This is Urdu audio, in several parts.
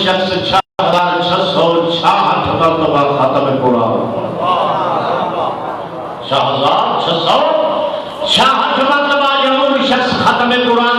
شخص 6666 مرتبہ ختم قرآن 6666 مرتبہ ضرور شخص ختم قرآن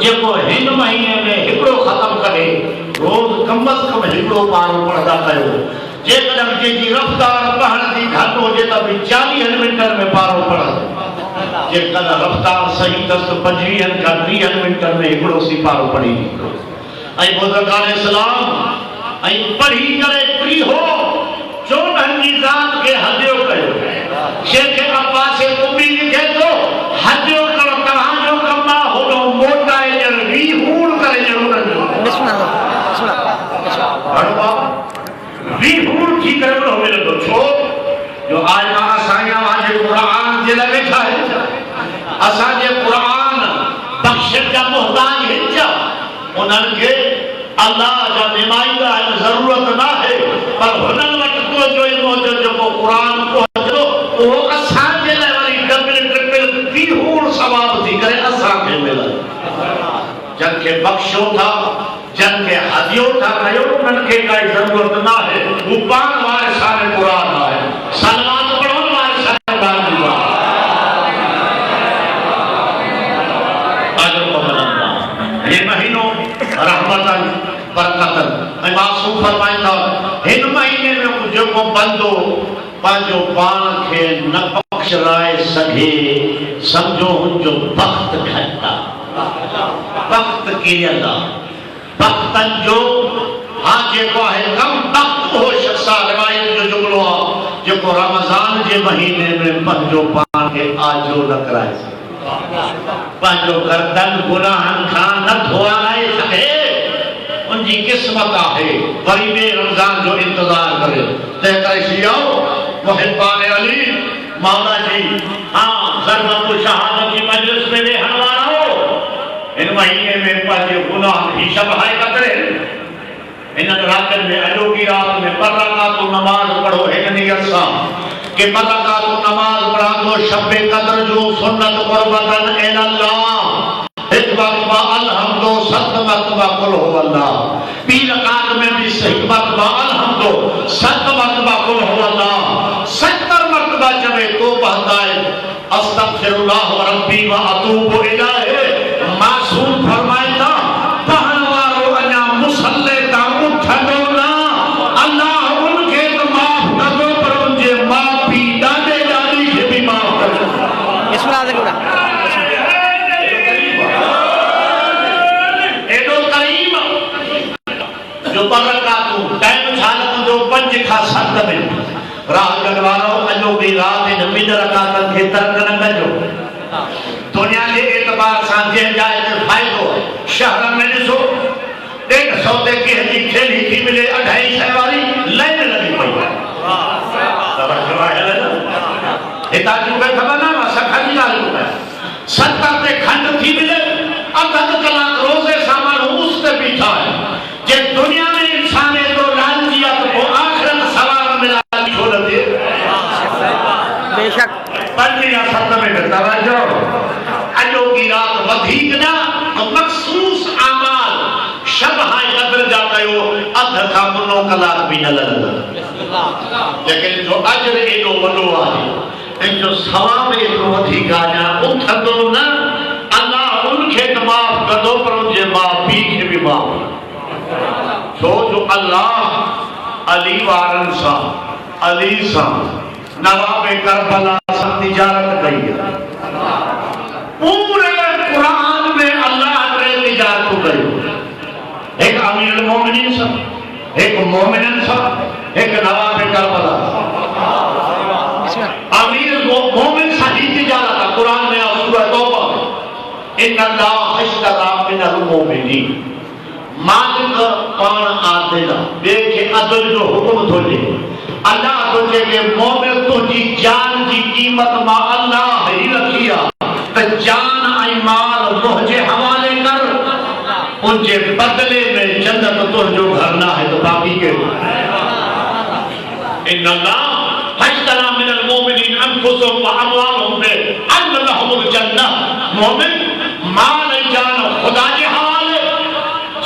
جيڪو هن مهيني ۾ هڪڙو ختم ڪري روز کم از کم هڪڙو پارو پڙهندا ڪيو جيڪڏهن جنهنجي رفتار پڙهڻ جي گهٽ هجي ته 40 منٽن ۾ پارو پڙهن جيڪڏهن رفتار صحيح اٿس 25 کان 30 منٽن ۾ هڪڙو سی پارو پڙهي ۽ بزرگان اسلام ۽ پڙهي ڪري فري هو چوڏهن جي ذات کي هديو ڪيو شيخ عباس قمي لکي ٿو هديو ڪرو توهان جو ڪم آهي هوڏو موٽائي ڄڻ وي هوڙ ڪري ضرورت بسم الله وي هوڙ ٿي ڪري نو ملندو ڇو جو آج ما اسايا واجي قرآن جي لڳي ٺاهي اسان جي قرآن بخشش جا محتاج هجا انهن کي اللہ جا نمائندہ ضرورت نہ ہے پر ہنن وٹ کو جو موجود جو قرآن پہنچو وہ اسان کے لئے والی ڈبل ٹرپل بھی ہور ثواب تھی کرے اسان کے ملا جن کے بخشو تھا جن کے ہدیو تھا کہو انہن کے کوئی ضرورت نہ ہے وہ پان وارثان قرآن ہے سلوات پڑھو وارثان قرآن دی اجر کو ملندا یہ مہینوں رحمتن برکتن معصوم فرمائیں تھا ہن مہینے میں جو کو بندو پانچو پان کے نہ بخشرائے سگے سمجھو ان جو وقت گھٹا وقت کی اللہ وقتن جو ہاں جے کو ہے کم وقت ہو شخصا روایت جو جملو جو کو رمضان جے مہینے میں پانچو پان کے آجو نہ کرائے پانچو گردن گناہن کھان نہ دھوائے سکے ان جی قسمت آئے غریب رمضان جو انتظار کرے تحقیق شیعو محبان علی مولا جی ہاں ضرورت و شہادت کی مجلس میں رہن والا ہو ان مہینے میں پانچے گناہ ہی شبہائے قدرے ان راتن میں اجو کی رات میں برکات و نماز پڑھو ایک نیت سا کہ برکات و نماز پڑھا تو شب قدر جو سنت قربتن اے اللہ ایک مرتبہ الحمدو 7 مرتبہ قل ہو اللہ پی رکعت میں بھی صحیح مرتبہ الحمدو 7 مرتبہ قل ہو اللہ 70 مرتبہ جب توبہ دائے استغفر اللہ ربی و اتوب الہ معصوم فرمائے تھا پہن وارو انیا مسلح تا اٹھنو نا اللہ ان کے تو معاف کرو پر ان جے معاف بھی ڈاڈے ڈاڈی کے بھی معاف کرو اس میں آدھے گوڑا جو برکاتوں ٹائم چھالتوں جو 5 کھا 7 منٹ راہ جنوارو اجو بھی رات ان من رکاتن کے ترک نہ کجو دنیا کے اعتبار سان جے جائے تے فائدو شہر میں ڏسو 150 تے کی ہجی کھیلی تھی ملے 250 والی لائن لگی پئی توجہ ہے نا ہتا جو پہ خبر نہ سکھن جال کو 70 تے کھنڈ تھی ملے اب کلاک روزے سامان اس تے بیٹھا ہے جے دنیا میں انسان ہے تو لانجیت کو آخرت سوال ملا چھوڑتے بے شک 5 یا 7 میں توجہ اجو کی رات ودھیک نہ مخصوص اعمال شبہ قدر جاتا ہے ادھ کا منو کلاک بھی نہ لگتا لیکن جو اجر ایڈو وڈو آئے ان جو ثواب ایڈو ودھیک آیا اٹھدو نہ اللہ ان کے معاف کردو پر ان جے معاف بھی کے بھی معاف جو اللہ علی وارن سا علی سا نواب کربلا سا تجارت کئی ہے پورے قرآن میں اللہ نے تجارت کئی ایک امیر المومنین سا ایک مومنین سا ایک نواب کربلا امیر مومن سا ہی تجارت قرآن میں سورہ توبہ ان اللہ اشترى من المؤمنین مالک پان آدھنا دیکھے عدل جو حکم تو لے اللہ تو جے کہ مومن تو جی جان جی قیمت ما اللہ ہی رکھیا تو جان آئی مال مہجے حوالے کر ان جے بدلے میں جنت تو جو گھرنا ہے تو باقی کے ان اللہ اشترى من المؤمنین انفسهم واموالهم ان لهم الجنہ مومن مال جان خدا جے حوالے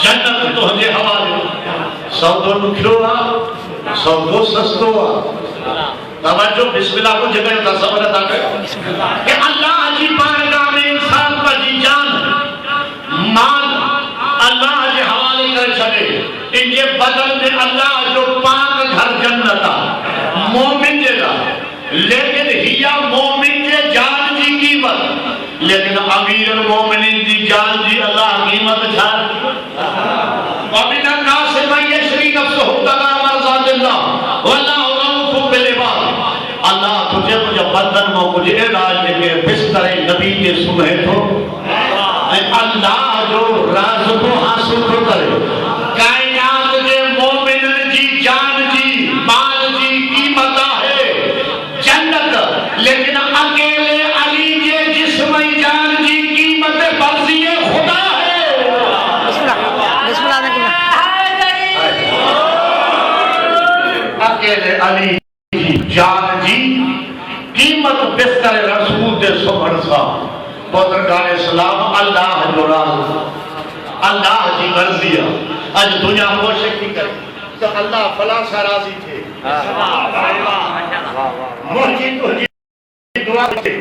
جنت تو جے حوالے سودو نکھیو سودو سستو توجہ بسم اللہ کو جگہ تصور عطا کرے کہ اللہ جی بارگاہ میں انسان کا جی جان مال اللہ جی حوالے کر چھڑے ان کے بدل میں اللہ جو پاک گھر جنتا مومن جگہ لیکن ہیا مومن کے جان جی قیمت لیکن امیر المومنین دی جان جی اللہ قیمت چھاڑ وَمِنَ النَّاسِ مَن يَشْرِي نَفْسَهُ ابْتِغَاءَ مَرْضَاتِ اللَّهِ وَاللَّهُ رَءُوفٌ بِالْعِبَادِ اللہ تجھے مجھے بدن میں کچھ علاج دے کے بستر نبی کے سمے تو اللہ جو راز کو حاصل کو کرے کائنات کے مومن جی جان جی مال جی قیمت ہے جنت لیکن اکیلے علی کے جسم جان جی قیمت برزی خدا ہے اکیلے علی جی جان جی قیمت بستر رسول دے سبحان سا بزرگان اسلام اللہ جو راز اللہ جی مرضی آج دنیا کوشش کی کرے تو اللہ فلاں سا راضی تھے موجی تو جی دعا تھے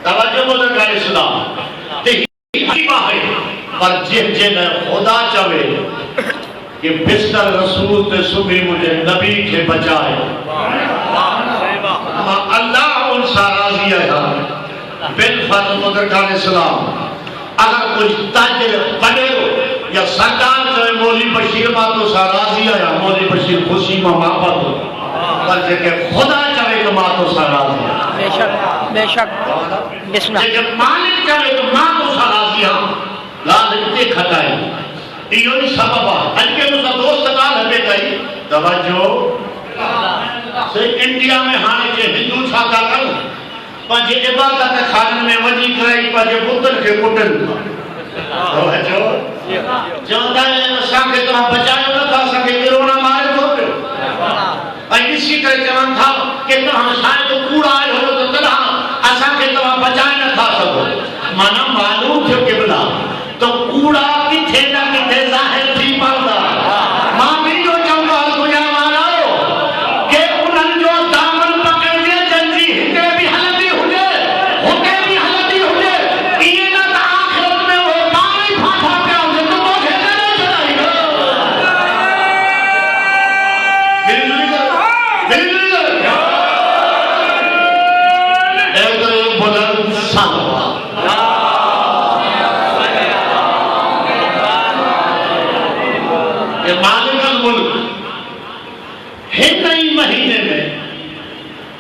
توجہ بزرگان اسلام تہی باہے پر جن خدا چاہے کہ بستر رسول تے صبح مجھے نبی کے بچائے اللہ ان سا راضی ہے بالفرض بزرگان اسلام اگر کچھ تاجر بنے یا سرکار جو مولی بشیر باتوں سا راضی ہے مولی بشیر خوشی میں محبت ہو پر جے کہ خدا چاہے تو ماتوں سا راضی ہے بے شک بے شک بسم اللہ جے کہ مالک چاہے تو ماتوں سا راضی ہے لازم تے کھٹائے یہ نہیں سبب ہے ان کے مجھے دوست کال ہمیں گئی توجہ سے انڈیا میں ہانے کے ہندو چھاتا کر پانچے عبادت خانن میں وجی کرائی پانچے بطن کے کٹن توجہ چاہتا ہے اساں کے تمہیں بچائے نہ تھا اساں کے کرونا مارے تو اور اسی طرح چاہتا تھا کہ تمہیں شاید تو کوڑا آئے ہو تو تنہا اساں کے تمہیں بچائے نہ تھا سکو مانا معلوم تھے کہ بلا تو کوڑا کتھے نہ کتھے ظاہر تھی پردہ ماں بھی جو چاہتا تجھا مارا ہو کہ انہوں جو دامن پکڑ دیا جنجی ہندے بھی حلدی ہوئے ہوتے بھی حلدی ہوئے یہ نہ تا آخرت میں وہ پانی پھاٹھا پیا ہوئے تو وہ گھنے نہ چلائی بلدر ایک بلند سانوا مالک الملک ہی مہینے میں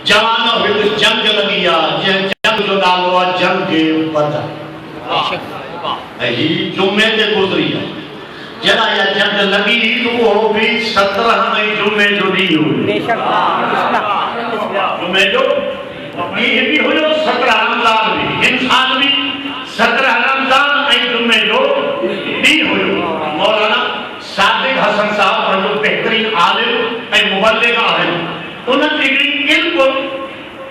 جوانوں ہوئے جنگ لگیا جنگ جو نالوا جنگ بدر یہی جمعے کے گزری ہے جنا یا جنگ لگی تو وہ بھی 17 جمعے جو نہیں ہوئی جمعے جو یہ بھی ہوئے 17 رمضان بھی انسان بھی 17 رمضان جمعے جو نہیں ہوئی مولانا صادق حسن صاحب اور جو بہترین عالم اے مبلغ آئے انہوں نے علم کو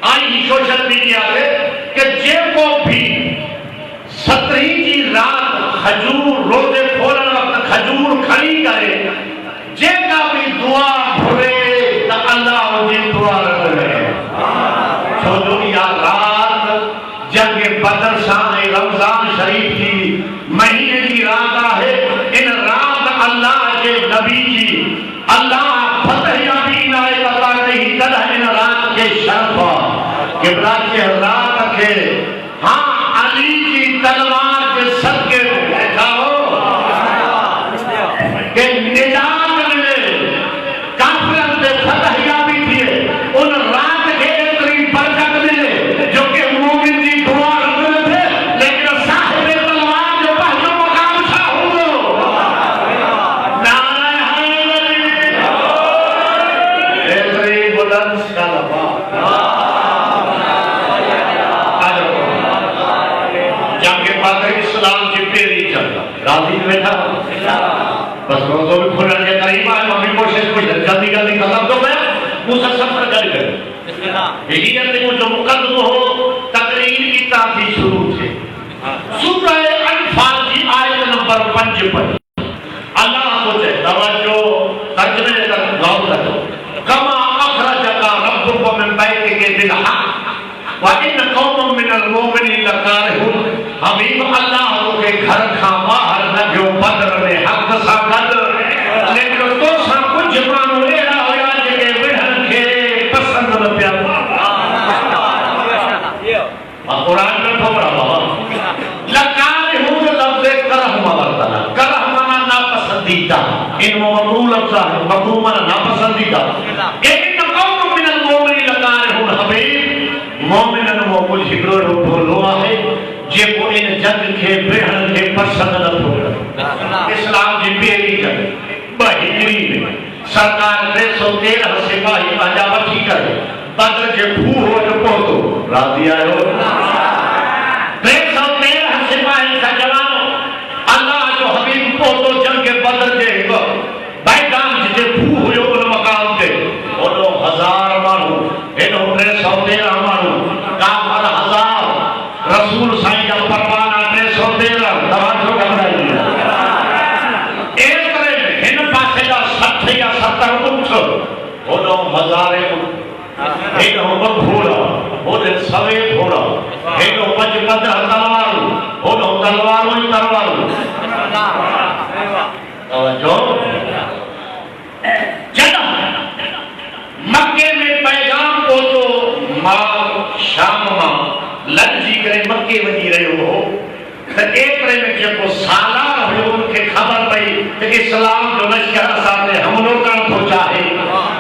آئی سوشل میڈیا پہ کہ جے کو بھی 17 کی رات خجور روزے کھولن وقت خجور کھڑی کرے جے کا بھی دعا بھرے تو اللہ ان کی دعا رکھ رہے تو جو یا رات جنگ بدر شان رمضان شریف کی مہینے کی رات ہے ان رات اللہ کے نبی کی اللہ فتح یابی نائے عطا نہیں کدہ ان رات کے شرف قبلہ کے رات کے ہاں علی کی تلوار کے صدقے کو بیٹھا ہو کہ نجات ملے کافرت میں فتح یابی دیئے ان رات کے اتنی برکت ملے جو کہ مومن دی دعا رکھنے تھے لیکن صاحب تلوار جو پہلو مقام چھا ہوں نعرہ حیدری ایتری بلند سلام اسلام کی پیری چلتا راضی بیٹھا بس روزوں بھی کھولا جائے قریب آئے ہمیں کوشش کوئی جلدی جلدی ختم تو میں مسلسل پر کر گئے یہی ہے وہ جو مقدم ہو تقریر کی تاثیر شروع تھے سورہ انفال کی آیت نمبر 5 پر اللہ کو توجہ ترجمے وَإِنَّ قَوْمًا مِّنَ الْمُؤْمِنِينَ لَكَارِهُونَ حبیب اللہ کے گھر کھا باہر نہ جو بدر میں حق سا گد لیکن تو سا کچھ مانو ایڑا ہویا جے وڑھن کے پسند نہ پیا قرآن میں پڑھا بابا لَكَارِهُونَ لفظ کرہ ورتنا کرہ مانا ناپسندیدہ ان ممنوع لفظ ہے ممنوع مانا ناپسندیدہ ان قوم من المؤمنین لَكَارِهُونَ حبیب مومنن وہ کچھ ہکڑو بولو ہے جے کو ان جنگ کے بہن کے پسند نہ تھو اسلام جی پہلی جنگ بہجری میں سرکار 313 سپاہی پنجا وٹھی کرے بدر جے بھو ہو جو پہتو راضی آئے ہو 313 سپاہی کا جوانو اللہ جو حبیب پہتو جنگ کے بدر جے بیدان جے بھو ہو جو ان مقام دے انہوں 1000 مانو انہوں 313 مانو کافر 1000 رسول سائیں کا پروانہ 313 توجہ کرنا ہے ایک کرے ہن پاسے کا 60 یا 70 اٹھ انہوں 1000 انہوں بگھوڑا انہوں سوے گھوڑا انہوں 55 تلوار انہوں تلواروں ہی تلواروں توجہ جنم مکے میں پیغام کو تو ماں شام ماں لنجی کرے مکے وجی رہے ہو تو ایک رہے میں جب وہ سالار ہوئے ان کے خبر پئی کہ اسلام جو لشکر سامنے حملوں کا پہنچا ہے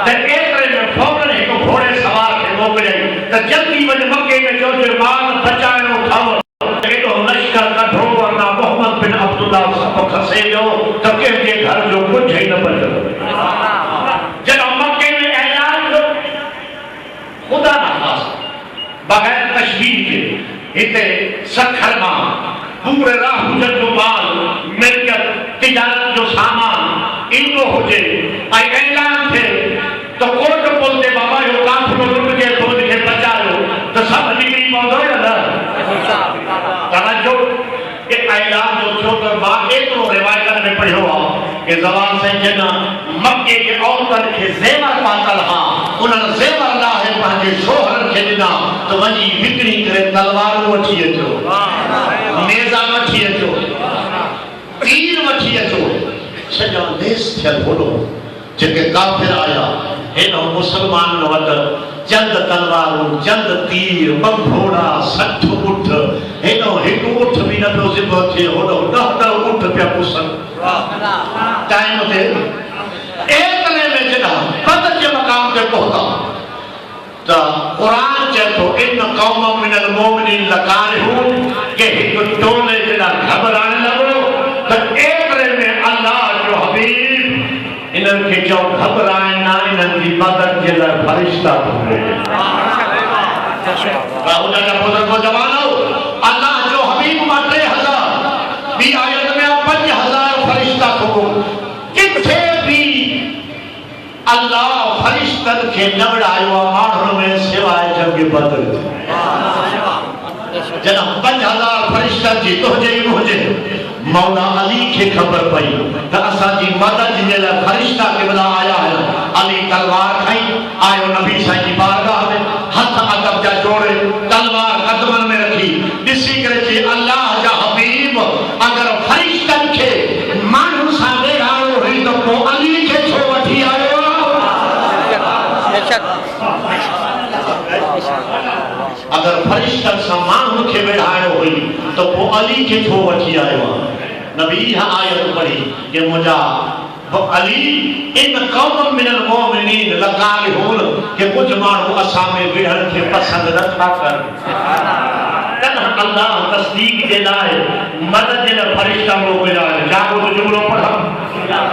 تو ایک رہے میں فوراً ایک گھوڑے سوار کے موقع تو جلدی وجہ مکے میں جو مال بچائے اٹھاؤ کہ تو لشکر کا ڈھو ورنہ محمد بن عبداللہ سب کھسے جو تو کہ گھر جو کچھ ہی نہ بچ جب مکے میں اعلان جو خدا نہ خاص بغیر تشبیہ کے اتے سکھر ماں پورے راہ حجر جو مال ملکت تجارت جو سامان ان کو ہو جائے اعلان تھے تو کوٹ بولتے بابا جو کافر رک کے دو دکھے بچا لو تو سب نکلی موضوع ہے نا توجہ ایک اعلان جو چھوٹر ماں ایک رو روایتن میں پڑھے ہوا کہ زبان سے جنا مکے کے عورتن کے زیور پاتا رہا انہوں زیور اللہ ہے پہنچے شوہر کے دنا تو وجی وکری کرے تلوار وٹھیے جو نیزہ وٹھیے جو تیر وٹھیے جو سجا لیس تھل بولو جنکہ کافر آیا انہوں مسلمان نوٹ چند تلواروں چند تیر بگھوڑا سٹھ اٹھ انہوں ایک اٹھ بھی نہ پہ اسے پہنچے انہوں نہ اٹھ پہ پوسن ٹائم ہوتے ایک نے میں جنا بدر کے مقام پہ پہنچا تو قرآن چاہتو ان قوم من المومنین لکارہون کہ ایک ٹولے جنا گھبرانے لگو تو ایک نے میں اللہ جو حبیب انہوں کے جو گھبرائیں نہ انہوں کی بدر کے لئے فرشتہ بھولے راہو جانا بزرگ و جوانو اللہ جو حبیب ماترے 1000 بھی آیت میں 5000 فرشتہ کو کتھے بھی اللہ فرشتن کے نبڑائیو آڑھن میں سوائے جنگ بدر جنہاں 5000 فرشتن جی تو جئی مجھے مولا علی کے خبر پئی تو اسا جی مدد جے لے فرشتہ قبلہ آیا ہے علی تلوار کھائی آئے نبی صاحب کی بارگاہ میں ہاتھ ادب جا جوڑے تلوار قدمن میں رکھی اسی کرے چی اللہ جا حبیب اگر فرشتن کے مانو سا بیرانو ہوئی تو کو علی کے چھو وٹھی آئے اگر فرشتن سا مانو کے بیرانو ہوئی تو کو علی کے چھو وٹھی آئے نبی یہاں آیت پڑھی کہ مجھا علی ان قوم من المومنین لکارہون کہ کچھ مانو اسامے بڑھن کے پسند رکھا کر تنہ اللہ تصدیق دے لائے مدد دے لائے فرشتہ کو بجائے جاگو تو جملوں پڑھا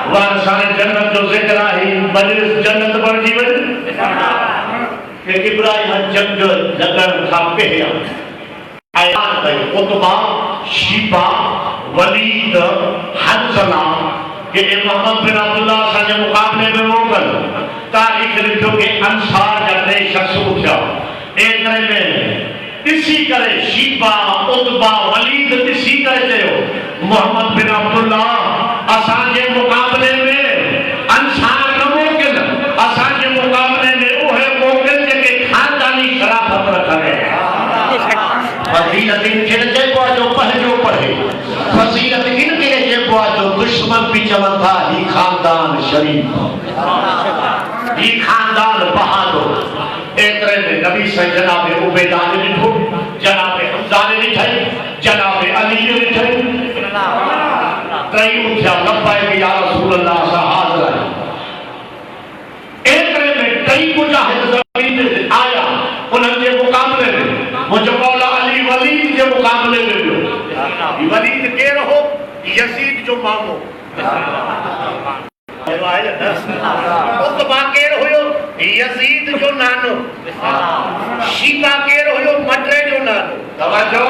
وارسان جنت جو ذکر آئی مجلس جنت بڑھ جیون کہ ابراہیم جنگ لگن تھا پہیا آیات ہے قطبہ شیبہ ولید حنزلہ کہ محمد بن عبداللہ سانجے مقابلے میں موکل تاریخ لکھو کہ انصار جاتے شخص اٹھا ایک کرے میں اسی کرے شیبہ قطبہ ولید اسی کرے تھے محمد بن عبداللہ سانجے مقابلے میں انصار نہ موکل سانجے مقابلے میں وہ ہے موکل جے کہ خاندانی شرافت رکھا گئے چون تھا ہی خاندان شریف ہی خاندان بہادر ایترے میں نبی سے جناب عبیدہ نے ڈھو جناب حمزہ نے ڈھائی جناب علی نے ڈھائی ترئی اٹھیا لبائے کہ یا رسول اللہ سا حاضر ہے ایترے میں ترئی مجاہد زمین نے آیا انہوں نے مقابلے میں مجھے مولا علی ولید کے مقابلے میں بھی ولید کے رہو یزید جو مامو اتبا کیر ہوئیو یزید جو نانو شیبہ کیر ہوئیو مٹرے جو نانو توجہ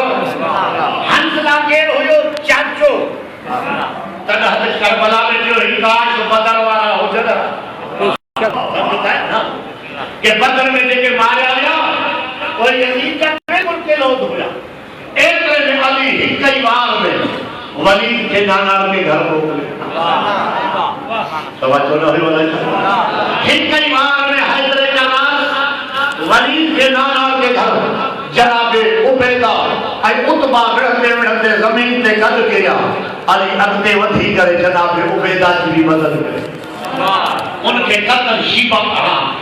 حنزلہ کیر ہوئیو چاچو تنہا کربلا میں جو ہنکاش بدر والا ہو جدا کہ بدر میں جے کے مارے آیا وہ یزید کا بالکل کے لوگ ہویا ایک رہے میں علی ہکئی بار میں ولید کے نانا کے گھر کو توجہ نہ ہوئی والا ہکئی بار میں حیدر جناز ولید کے نانا کے گھر جناب عبیدہ اے اتبا بڑھتے زمین تے گد گیا علی اگتے ودھی کرے جناب عبیدہ کی بھی مدد کرے ان کے قتل شیبہ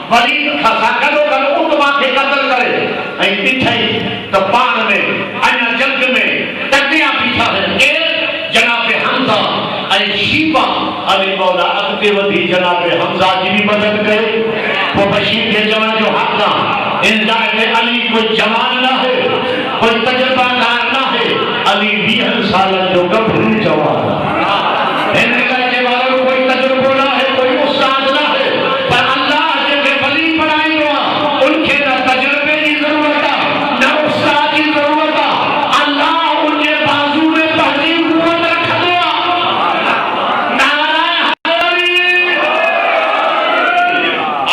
ولید کھا گدو گدو اتبا کے قتل کرے اے ڈٹھائی تو پان میں انیا جنگ میں ٹکڑیاں پیچھا ہے جناب حمزہ اے شیبہ علی مولا اگتے ودھی جناب حمزہ کی بھی مدد کرے وہ بشیر کے جوان جو حقا ان جائے علی کوئی جوان نہ ہے کوئی تجربہ کار نہ ہے علی 20 سال جو گبھرو جوان ان کے والوں کوئی تجربہ نہ ہے کوئی استاد نہ ہے پر اللہ کے ولی بنائی ہوا ان کے نہ تجربے کی ضرورت ہے نہ استاد کی ضرورت ہے اللہ ان کے بازو میں پہلی قوت رکھ دیا نعرہ حیدری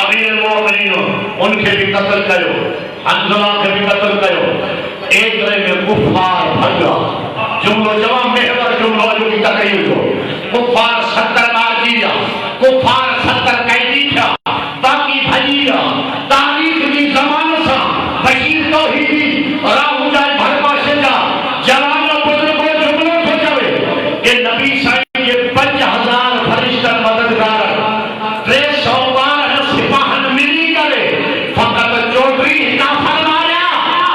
امیر مومنین ان کے بھی قتل کرو حنزلہ کے بھی قتل کرو ایک رہے میں کفار بھگا جملو جواب محور جملو جو کی تقریر کو کفار 70 بار جیا کفار 70 قیدی تھا باقی بھجیا تاریخ کی زمان سا بشیر توحیدی راہو جائے بھرپا شجا جوانوں بزرگوں جملوں کو جوے کہ نبی صاحب یہ 5000 فرشتہ مددگار 300 بار سپاہن ملی کرے فقط چودری نہ فرمایا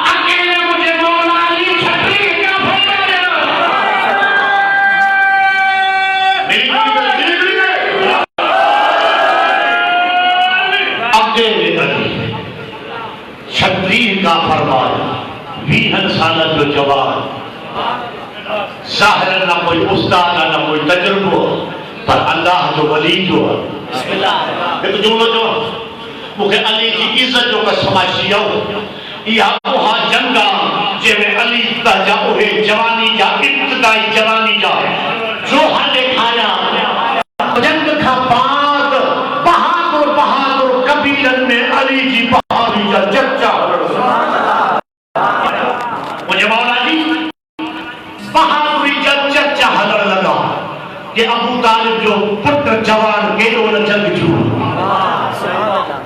اکیلے مجھے مولا علی چھتری نہ فرمایا اکیلے علی چھتری کا فرمایا 20 سالہ جو جوان ظاہر نہ کوئی استاد نہ کوئی تجربہ پر اللہ جو ولی جو ہے یہ تو جملہ جو مکہ علی کی عزت جو کا سماشیہ یا وہاں جنگا جے میں علی تہجا اوہے جوانی جا ابتدائی جوانی جا جو ہاں دکھایا جنگ کا بعد بہادر بہادر قبیلن میں علی جی بہادری کا چرچا مجھے مولا جی بہادری کا چرچا حضر لگا کہ ابو طالب جو پتر جوان کے دو جنگ چھوڑ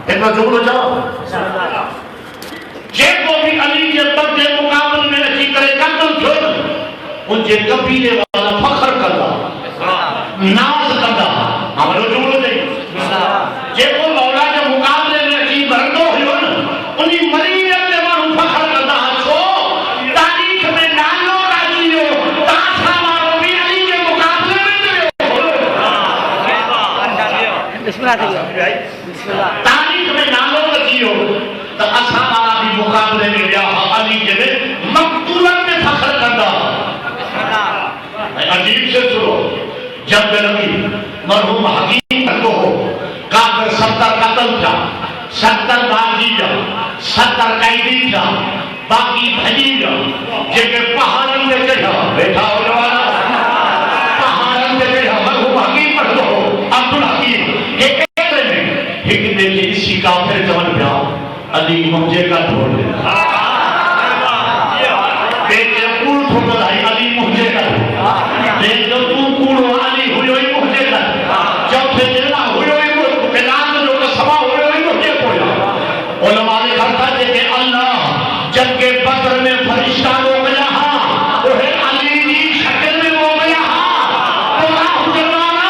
اتنا جملہ جاؤ جے کو بھی علی کے پردے مقابل میں اچھی کرے قتل چھوڑ ان کے قبیلے والا فخر کرتا ناز کرتا ہمارو جملہ نہیں جے کو مولا کے مقابلے میں اچھی بردو ہوئی انہی مریض کے مارو فخر کرتا چھو تاریخ میں نانو راجی ہو تاثا مارو بھی علی کے مقابلے میں بسم اللہ تاریخ میں نانو راجی ہو تو اسا مارا بھی مقابلے میں لیا علی کے میں مقتولن میں فخر کرتا عجیب سے سنو جب نبی مرحوم حکیم کو ہو کافر 70 قتل تھا 70 باغی جا 70 قیدی تھا باقی بھجی جا جے کہ پہاڑن میں چڑھا بیٹھا ہو جوانا پہاڑن میں چڑھا مرحوم حکیم کو ہو عبدالحکیم کہ ایک میں ایک دیکھے اسی کافر جمن پیا علی مہجے کا دھوڑ دینا دیکھے کول ٹھوکر آئی علی مہجے کا دھوڑ دیکھ جو تو کوڑو علی ہوئی مہجے کا چوتھے جلنا ہوئی بلاد جو کا سما ہوئی مہجے پویا علماء نے کہتا ہے کہ اللہ جب کہ بدر میں فرشتہ ہو گیا وہ علی جی شکل میں ہو گیا تو راہ جلوانا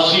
80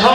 100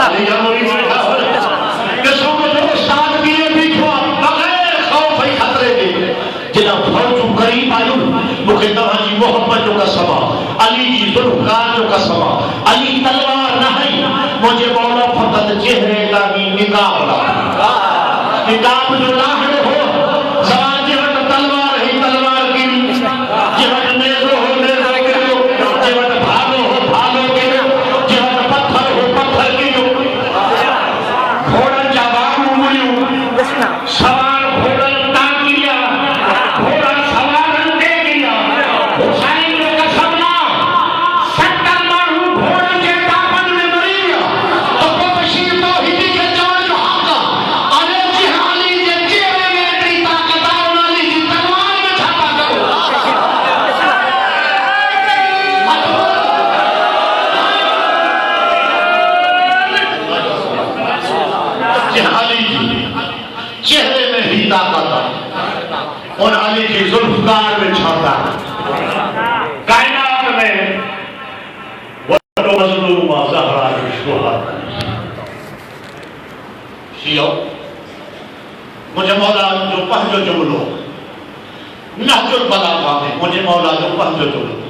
علی جمہوری بیٹھا ہو کہ سمجھو استاد کیے بیٹھو بغیر خوف ہی خطرے کے جنا فوجوں قریب آئیوں مکہ تمہاں جی محبت جو کا سما علی جی ذوالفقار جو کا سما علی تلوار نہ ہے مجھے مولا فقط چہرے کا بھی نقاب رہا نقاب جو لاہر ہو سوال جہت تلوار ہی تلوار کی جہت نیزو ہو نیزو کی جہت بھالو ہو بھالو کی جہت پتھر ہو پتھر کی گھوڑا جواب ملیوں سوار گھوڑا تاکیا گھوڑا سوار دے گیا حسین جو قسمنا 70 مارو گھوڑا کے دامن میں مریا تو وہ بشیر توحیدی کے جان جو حقا علی جہالی جے چہرے میں اتنی طاقت آؤں علی جی تلوار میں چھاپا کرو جہالی جی چہرے میں ہی طاقت آ اور علی کی ذوالفقار میں چھاپا کائنات میں وہ مظلوم زہرا شوہر شیعہ مجھے مولا جو پہنچو جملو نہج البلاغہ میں مجھے مولا جو پہنچو جملو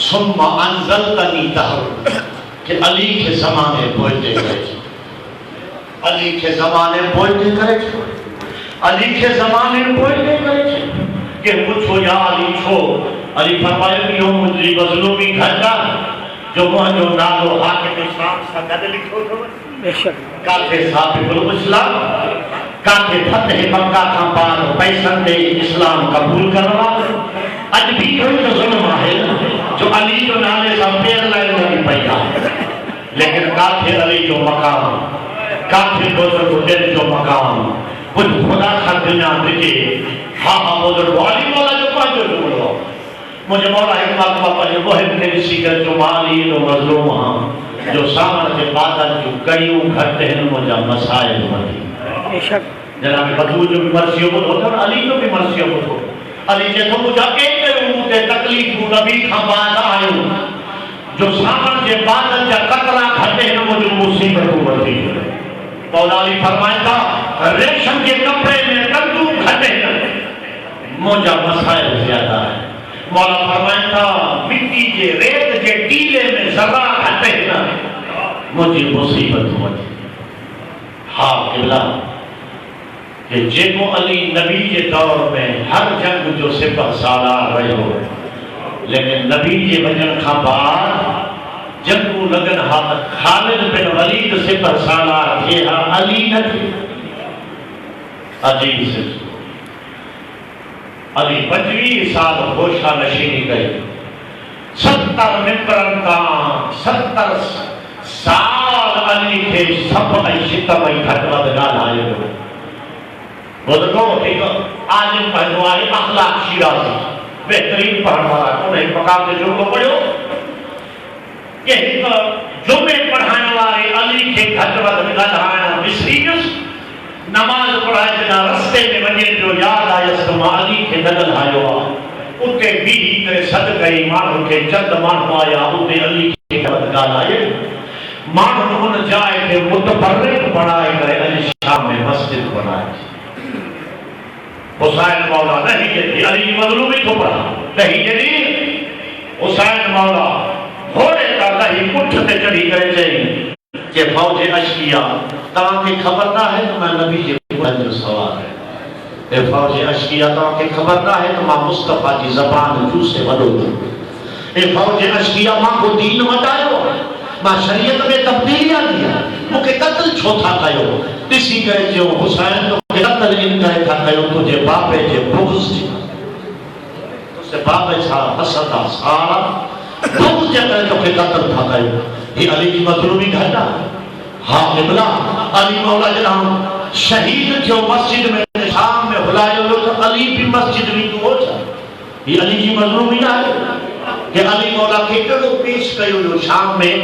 ثم انزلتنی دہر کہ علی کے زمانے پوئتے کرے علی کے زمانے پوئتے کرے علی کے زمانے پوئتے کرے کہ پوچھو یا علی چھو علی فرمائے کہ یہ مجھے مظلومی گھٹا جو جو نالو حاکم اسلام سا قد لکھو تو کاتھے صاحب الاسلام کاتھے فتح مکہ کا بعد پیسن دے اسلام قبول کروا اج بھی کوئی تو ظلم ہے جو علی جو نالے سا پیر لائن نہیں پہیا لیکن کاتھے علی جو مقام کاتھے بزرگ دل جو مقام کچھ خدا کا دنیا دکھے ہاں ہاں بزرگ علی مولا جو پانچو جو بولو مجھے مولا ایک مرتبہ پڑھے وہ ہے نرسی کر جو مالی جو مظلوم ہاں جو سامن کے بادل جو کئیوں گھٹے ہیں مجھے مسائل مدی جناب بدو جو بھی مرسی عبد ہوتا ہے علی جو بھی مرسی عبد ہو علی جے تو مجھا ایک اموتے تکلیف نبی کا بعد آئے جو سامن کے بادل جا قطرہ گھٹے ہیں مجھے مصیبت ہوتی ہے مولا علی فرمائتا ریشم کے کپڑے میں کندو گھٹے ہیں مجھے مسائل زیادہ ہے مولا فرمائتا مٹی کے ریت کے ٹیلے میں ذرہ گھٹے ہیں مجھے مصیبت ہوتی ہاں قبلہ کہ جنو علی نبی کے دور میں ہر جنگ جو سپہ سالار رہے ہو لیکن نبی کے وجن کا بعد جنگو لگن حالت خالد بن ولید سپہ سالار تھے علی نہ تھے عجیب سے علی 25 سال ہوشہ نشینی گئی 70 ممبرن کا 70 سال علی کے سب شتم گھٹوت گال آئے ہو بزرگوں ایک عالم پہنوائے اخلاق شیرازی بہترین پڑھوانا انہیں مقام سے جو کو پڑھو کہ ایک جمعے پڑھانے والے علی کے گھٹوت گال آئے مصریس نماز پڑھائے بنا رستے میں وجہ جو یاد آئے سما علی کے نگل آئے ہوا اتے بھی کرے صدقہ ایمان کے چند مانو آیا اتے علی کے گھٹوت گال آئے مانو ان جائے کہ متفرق بنائے کرے علی شام میں مسجد بنائے حسین مولا نہیں جدی علی مظلومی تو پڑھا نہیں جدی حسین مولا گھوڑے کا کہیں کٹھ تے چڑھی گئے جائیں کہ فوج اشکیہ تاں کی خبر نہ ہے تو میں نبی جی کو سوال ہے اے فوج اشکیہ تاں کی خبر نہ ہے تو میں مصطفیٰ کی زبان جو سے وڈو دوں اے فوج اشکیہ ماں کو دین مٹائیو ماں شریعت میں تبدیلیاں دیا مکہ قتل چھو تھا کہو تسی کہے جو حسین تو قتل ان کہے تھا کہو تجھے باپے جے بغض تھی تو سے باپے چھا حسدہ سارا بغض جے کہے تو قتل تھا کہو یہ علی کی مظلومی گھٹا ہاں قبلہ علی مولا جناب شہید جو مسجد میں شام میں بلائے ہوئے تو علی بھی مسجد میں تو ہو جائے یہ علی کی مظلومی نہ ہے کہ علی مولا کے کڑو پیش کئے ہوئے شام میں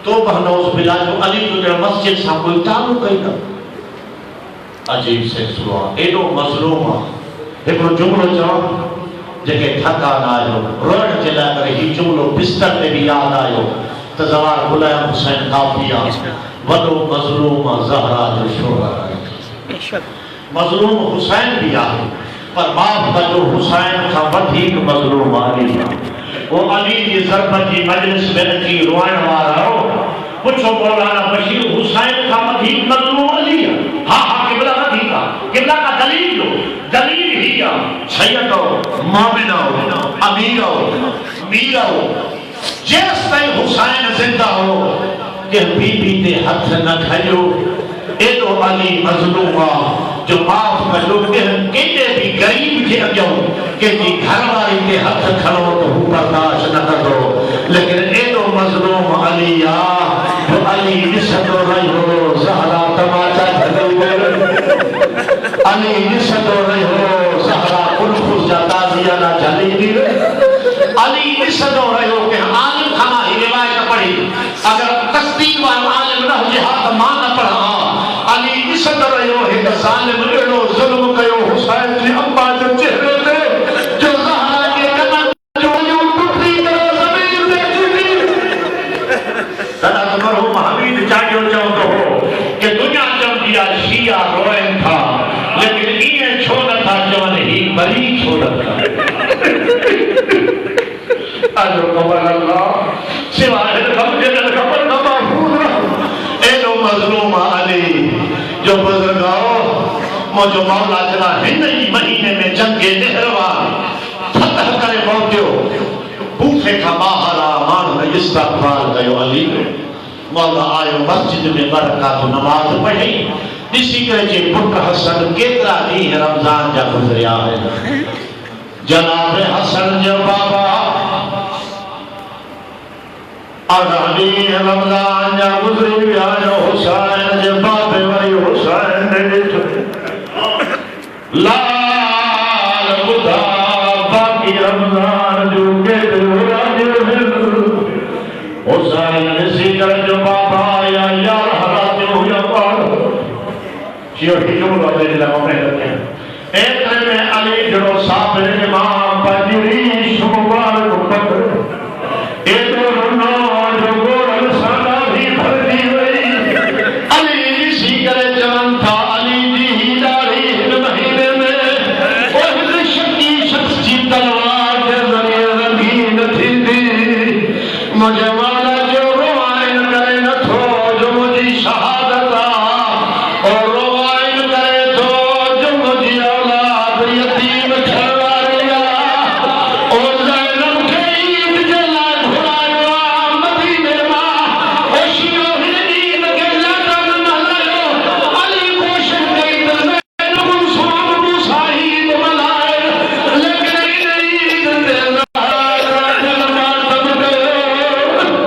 تو بہنوز بلا جو علی تو جناب مسجد سا کوئی تعلق کئی نہ عجیب سے سوا ایڈو مظلوم ایک جملو چاہو جگہ تھکا نہ آئے ہو روڑ چلا کر ہی جملو بستر میں بھی یاد آئے ہو تزوار بلائم حسین قافیہ وڈو مظلوم زہرا جو شوہر ہے بے شک مظلوم حسین بھی آئے پر معاف کا جو حسین کا وڈھیک مظلوم علی ہے وہ علی کی ضربت کی مجلس میں اچھی روائن وارا ہو پوچھو مولانا بشیر حسین کا وڈھیک مظلوم علی ہے ہاں ہاں قبلہ وڈھیک کا قبلہ کا دلیل جو دلیل ہی ہے سید ہو مومن ہو امیر ہو میر ہو جیس تائیں حسین زندہ ہو کہ بی بی تے ہاتھ نہ کھائیو ایڈو علی مظلومہ جو معاف کرو کہ کہتے بھی غریب کے اگیوں کہ جی گھر والی کے ہاتھ کھڑو تو ہوں برداشت نہ کرو لیکن ایڈو مظلوم علی جو علی نسدو رہی ہو زہرا تماچا جھگل گر علی نسدو رہی ہو زہرا کنفوس جاتا دیا نہ جلی دیر علی نسدو رہی ہو کہ عالم کھانا ہی روایت پڑھی اگر تصدیق والا عالم نہ ہو جہاں مان نہ پڑھا علی نسد رہی ہو ایک ظالم اڑو ظلم کیو حسین کی امبا جو چہرے دے جو زہرا کے قدم جو یوں ٹوٹی کرو زمین سے ٹوٹی تنہ مرحوم حمید چاہیو چاہو تو ہو کہ دنیا جب دیا شیعہ روئن تھا لیکن یہ چھوڑا تھا جوان ہی بری چھوڑا تھا آجو قبر اللہ سوائے خبر خبر نہ محفوظ رہو ایڈو مظلوم علی جو بزرگاؤ مجھو مولا چلا ہندی مہینے میں جنگ نہروان فتح کرے موتیو بوفے کا ماہرہ مان استقبال گئیو علی مولا آئیو مسجد میں برکات و نماز پڑھی اسی کرے جے پٹ حسن کترا نہیں رمضان جا گزریا ہے جناب حسن جو بابا علی رمضان جا گزری بیا جو حسین جے بابے وری حسین نے لال خدا باقی رمضان جو کے دورا جو حسین نسی کر جو بابا یا یار حالات جو یا پاڑ چیو ہی جو بابے جی لگو میں کرتے ہیں ایترے میں علی جڑو صابر امام پجری شمبار کو پکر ایتو رنو جو گورل سانا بھی بھرتی ہوئی علی اسی کرے جان تھا علی جی ہی داری ہن مہینے میں اوہد شکی شخص جی تلوار کے ذریعے رنگین تھی دی مجھے والا جو روائن کرے نہ تھو جو مجھے شہادت اور روائن کرے تو جو مجھے اولاد یتیم چھواریا اور زینب کے عید جلا گھرایا مدینے ماں اوشیو ہی عید کے لٹن ملائیو علی کوشن گئی دل میں نگم سوام کو ساہید ملائے لیکن عید دے زہرا دل ماتم گئے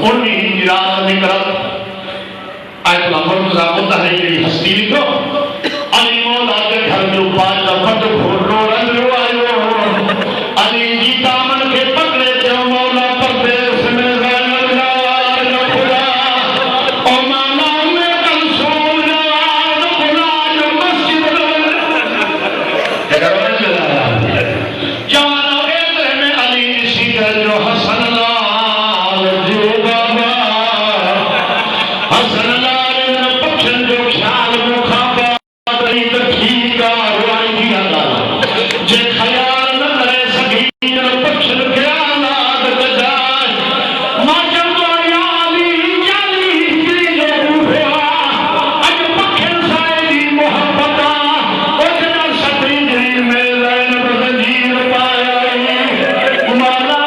انہی رات نکرت آیت اللہ مرتضی متحری کی ہستی لکھو علی مولا کے گھر جو پاس لفت گھر رو رنگ رو آئیو علی جی دامن کے پکڑے جو مولا پردیس میں زینب نوار نکھلا او مانا میں کنسول نوار نکھلا جو مسجد جانو ایدر میں علی سیدر جو حسن لال جو بابا حسن لال پکشن جو خیال مخابا دریت ٹھیک آروائی دیا لالا جے خیال نہ کرے سگین پکشن خیالات کجائے ماں جمع یالی جالی جلی جو بوہا اج پکشن سائے دی محبتا اجنا سٹری جلی میں لینب زنجیر پایا مالا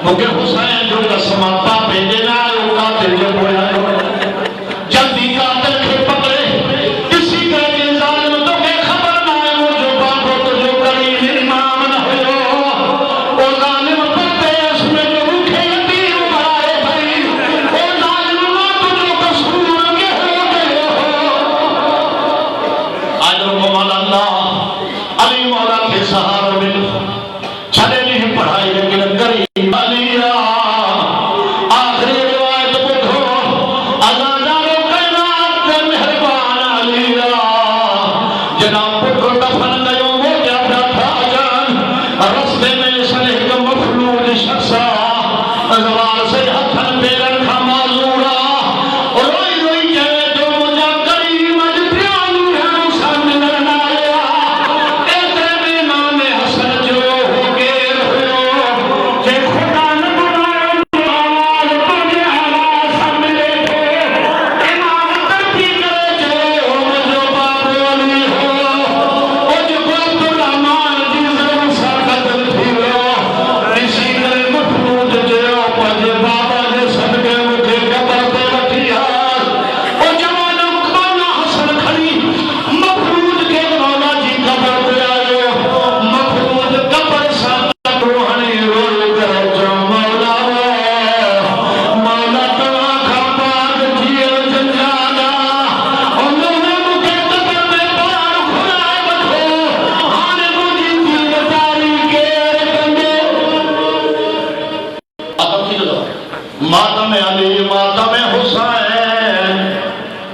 مکہ حسین جو قسمہ پاپے جنائیو قاتل جو بویا جلدی قاتل کے پکڑے کسی کے ظالم تو کے خبر نہ ہے وہ جو باپو تو جو قریب امام نہ ہو وہ ظالم پتے اس میں جو رکھے یتیم برائے بھائی وہ ظالم نہ تو جو قصور کے ہو گئے ہو آج رکو مولا اللہ علی مولا کے سہاروں میں چھڑے نہیں پڑھائی لیکن قریب علیہ آخری روایت بدھو ازادارو کائنات کے مہربان علیہ جناب پتر دفن گئے